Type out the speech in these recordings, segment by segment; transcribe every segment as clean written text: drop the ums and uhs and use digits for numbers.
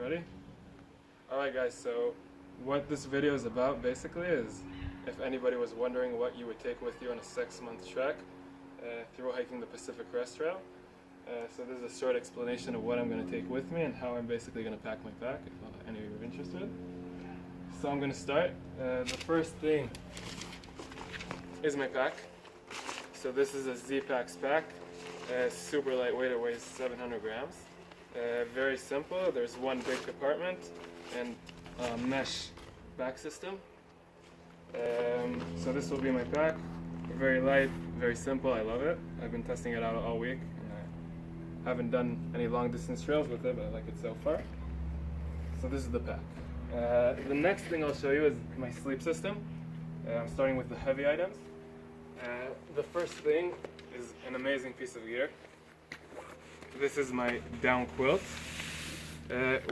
Ready? Alright guys, so what this video is about basically is if anybody was wondering what you would take with you on a 6-month trek through hiking the Pacific Crest Trail. So this is a short explanation of what I'm going to take with me and how I'm basically going to pack my pack if any of you are interested. So I'm going to start. The first thing is my pack. So this is a Z-Packs pack. Super lightweight, it weighs 700 grams. Very simple. There's one big compartment and a mesh back system. So this will be my pack. Very light, very simple. I love it. I've been testing it out all week. And I haven't done any long distance trails with it, but I like it so far. So this is the pack. The next thing I'll show you is my sleep system. I'm starting with the heavy items. The first thing is an amazing piece of gear. This is my down quilt.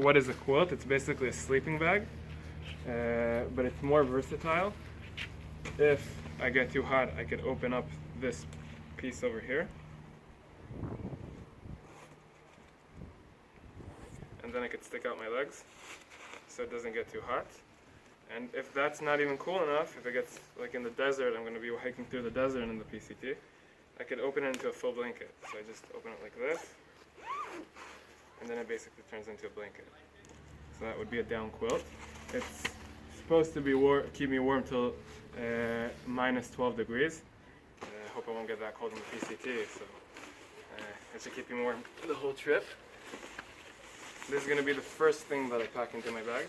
What is a quilt? It's basically a sleeping bag, but it's more versatile. If I get too hot, I could open up this piece over here, and then I could stick out my legs so it doesn't get too hot. And if that's not even cool enough, if it gets like in the desert, I'm going to be hiking through the desert in the PCT, I could open it into a full blanket. So I just open it like this, and then it basically turns into a blanket. So that would be a down quilt. It's supposed to be keep me warm till minus 12 degrees. I hope I won't get that cold in the PCT, so it should keep me warm the whole trip. This is going to be the first thing that I pack into my bag.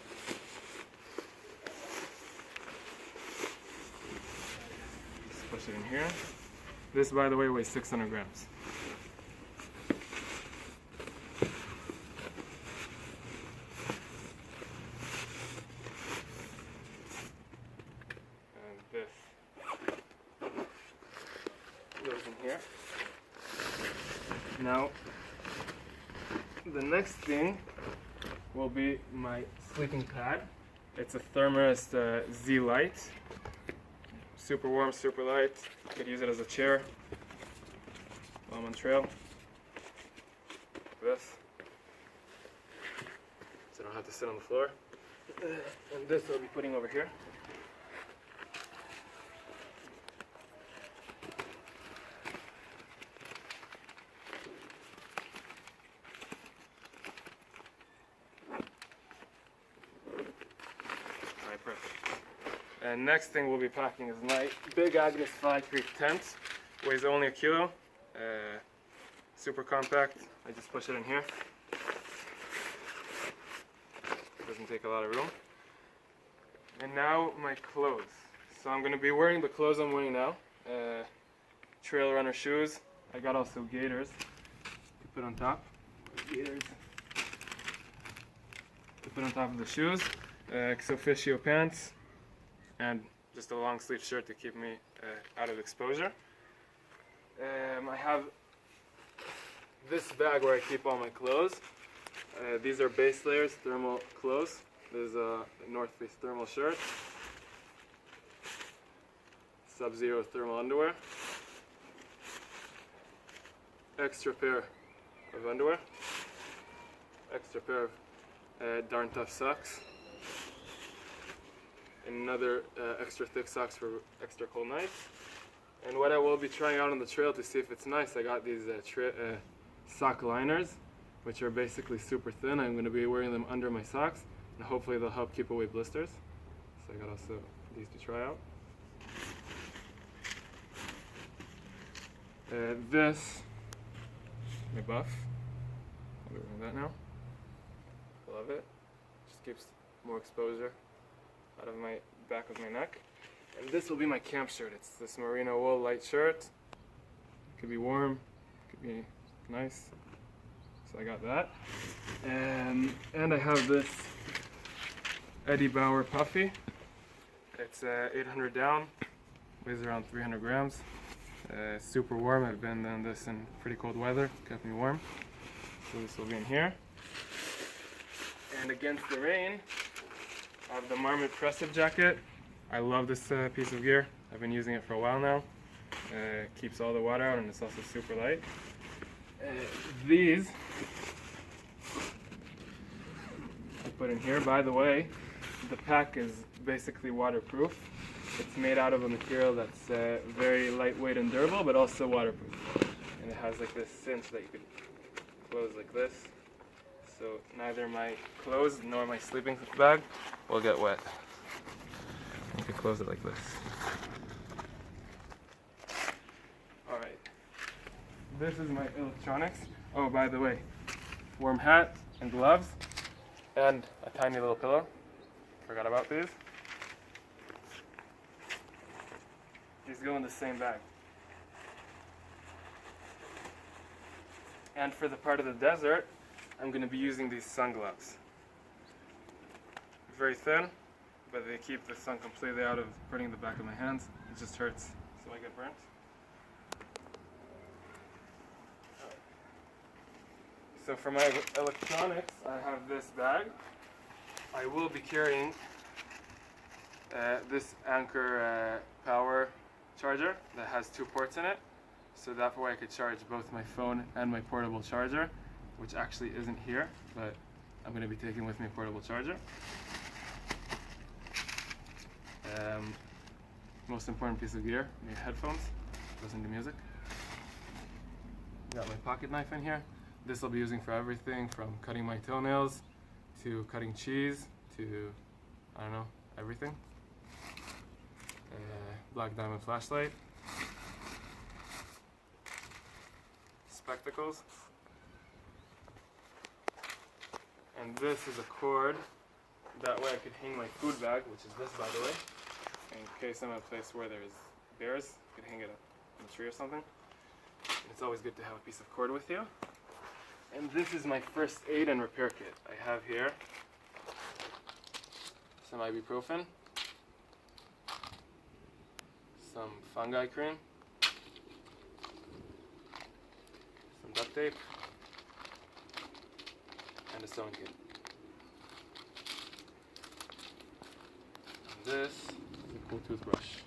Just push it in here. This, by the way, weighs 600 grams. And this goes in here. Now, the next thing will be my sleeping pad. It's a Thermarest Z Light. Super warm, super light. I could use it as a chair while I'm on trail. This. So I don't have to sit on the floor. And this I'll be putting over here. Alright, perfect. And next thing we'll be packing is my big Agnes Fly Creek tent. Weighs only 1 kilo. Super compact. I just push it in here. Doesn't take a lot of room. And now my clothes. So I'm going to be wearing the clothes I'm wearing now. Trail runner shoes. I got also gaiters to put on top. Gaiters to put on top of the shoes. Ex officio pants. And just a long sleeve shirt to keep me out of exposure. I have this bag where I keep all my clothes. These are base layers, thermal clothes. There's a North Face thermal shirt, Sub-Zero thermal underwear, extra pair of underwear, extra pair of Darn Tough socks, another extra thick socks for extra cold nights. And what I will be trying out on the trail to see if it's nice, I got these sock liners, which are basically super thin. I'm going to be wearing them under my socks, and hopefully they'll help keep away blisters. So I got also these to try out. This, my buff. I'll be wearing that now. Love it. Just keeps more exposure out of my back of my neck. And this will be my camp shirt. It's this merino wool light shirt. Could be warm, could be nice. So I got that. And I have this Eddie Bauer puffy. It's 800 down, weighs around 300 grams. Super warm. I've been in this in pretty cold weather, kept me warm. So this will be in here. And against the rain, I have the Marmot press-up jacket. I love this piece of gear. I've been using it for a while now. Keeps all the water out, and it's also super light. These put in here. By the way, the pack is basically waterproof. It's made out of a material that's very lightweight and durable, but also waterproof. And it has like this cinch that you can close like this. So neither my clothes nor my sleeping bag will get wet. You can close it like this. Alright. This is my electronics. Oh, by the way, warm hat and gloves and a tiny little pillow. Forgot about these. These go in the same bag. And for the part of the desert, I'm going to be using these sun gloves. Very thin, but they keep the sun completely out of burning the back of my hands. It just hurts, so I get burnt. So for my electronics, I have this bag. I will be carrying this Anker power charger that has 2 ports in it. So that way I could charge both my phone and my portable charger, which actually isn't here, but I'm going to be taking with me a portable charger. Most important piece of gear, my headphones, listen to music. Got my pocket knife in here. This I'll be using for everything from cutting my toenails to cutting cheese to, I don't know, everything. Black diamond flashlight. Spectacles. And this is a cord. That way I could hang my food bag, which is this by the way. In case I'm at a place where there's bears, you could hang it up on a tree or something. And it's always good to have a piece of cord with you. And this is my first aid and repair kit. I have here some ibuprofen, some fungi cream, some duct tape, and a sewing kit. And this is a cool toothbrush.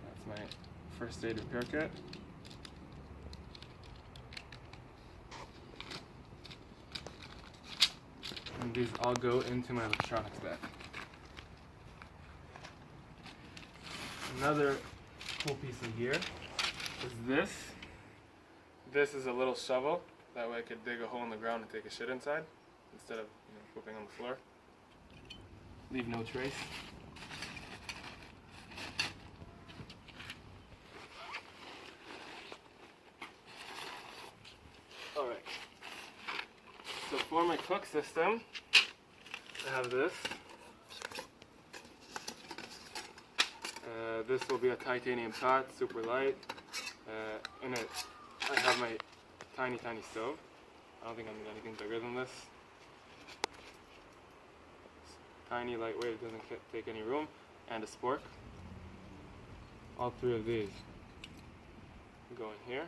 That's my first aid repair kit. And these all go into my electronics bag. Another cool piece of gear is this. This is a little shovel. That way I could dig a hole in the ground and take a shit inside instead of pooping on the floor. Leave no trace. Alright. So for my cook system, I have this. This will be a titanium pot, super light. In it, I have my tiny stove. I don't think I need anything bigger than this. It's tiny, lightweight, it doesn't take any room, and a spork. All 3 of these go in here.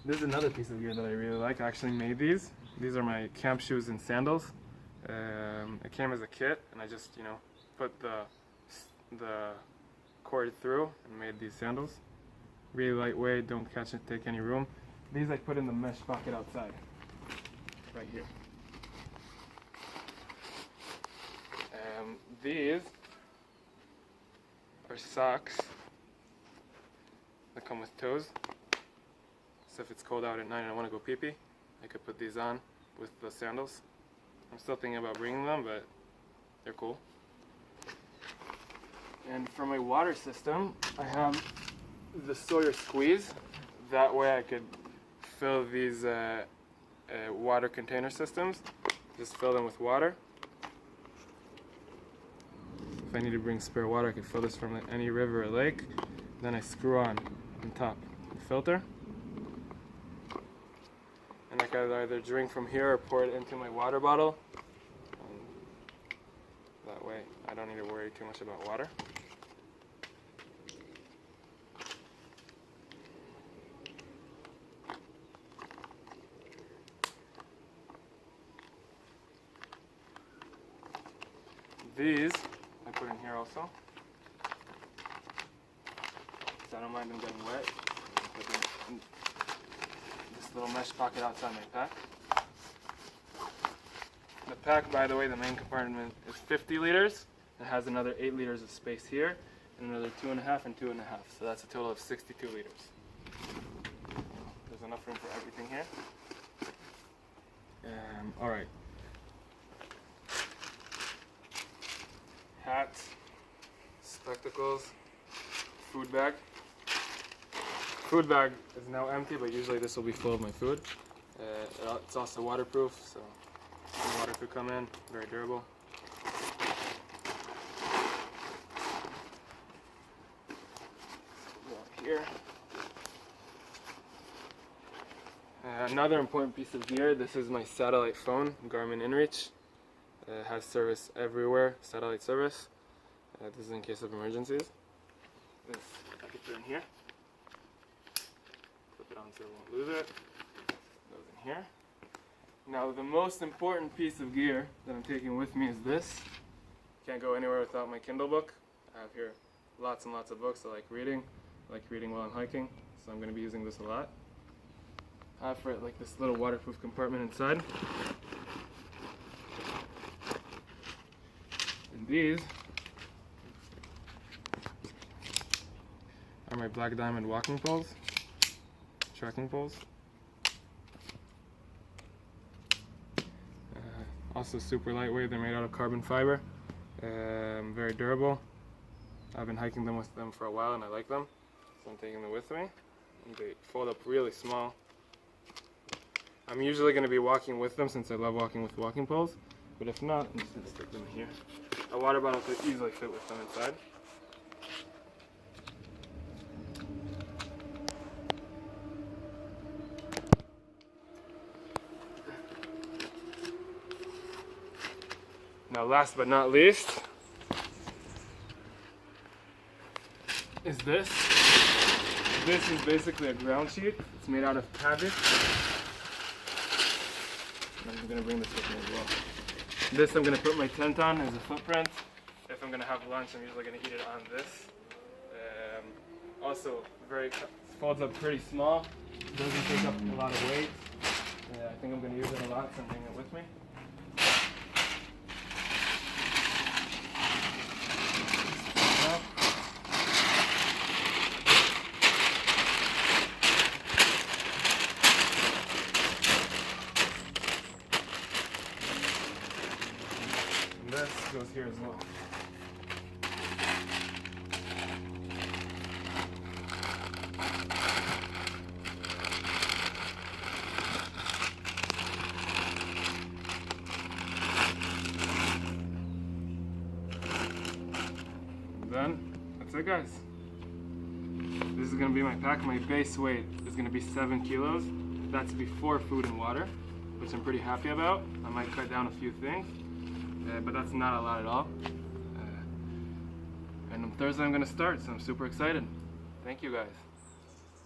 This is another piece of gear that I really like. I actually made these. These are my camp shoes and sandals. It came as a kit, and I just, put the cord through and made these sandals. Really lightweight, don't take any room. These I put in the mesh pocket outside, right here. These are socks that come with toes. So if it's cold out at night and I want to go pee-pee, I could put these on with the sandals. I'm still thinking about bringing them, but they're cool. And for my water system, I have the Sawyer squeeze. That way I could fill these water container systems. Just fill them with water. If I need to bring spare water, I could fill this from any river or lake. Then I screw on top the filter. And I can either drink from here or pour it into my water bottle. That way I don't need to worry too much about water. These I put in here also, so I don't mind them getting wet. Put them in this little mesh pocket outside my pack. The pack, by the way, the main compartment is 50 liters. It has another 8 liters of space here, and another 2.5 and 2.5. So that's a total of 62 liters. There's enough room for everything here. All right. Hat, spectacles, food bag. Food bag is now empty, but usually this will be full of my food. It's also waterproof, so the water could come in. Very durable. Go here. Another important piece of gear. This is my satellite phone, Garmin InReach. It has service everywhere, satellite service. This is in case of emergencies. This I can put in here. Flip it on so I won't lose it. Goes in here. Now the most important piece of gear that I'm taking with me is this. Can't go anywhere without my Kindle book. I have here lots and lots of books. I like reading while I'm hiking, so I'm going to be using this a lot. I have for it like this little waterproof compartment inside. And these are my black diamond walking poles, trekking poles. Also super lightweight, they're made out of carbon fiber, very durable. I've been hiking them with them for a while and I like them, so I'm taking them with me. And they fold up really small. I'm usually going to be walking with them since I love walking with walking poles, but if not, I'm just going to stick them here. A water bottle could easily fit with them inside. Now last but not least is this. This is basically a ground sheet. It's made out of fabric. I'm going to bring this with me as well. This I'm going to put my tent on as a footprint. If I'm going to have lunch, I'm usually going to eat it on this. Also, folds up pretty small. Doesn't take up a lot of weight. I think I'm going to use it a lot, so I'm bringing it with me. This goes here as well. And then, that's it guys. This is going to be my pack. My base weight is going to be 7 kilos. That's before food and water, which I'm pretty happy about. I might cut down a few things. But that's not a lot at all. And on Thursday I'm going to start, so I'm super excited. Thank you guys.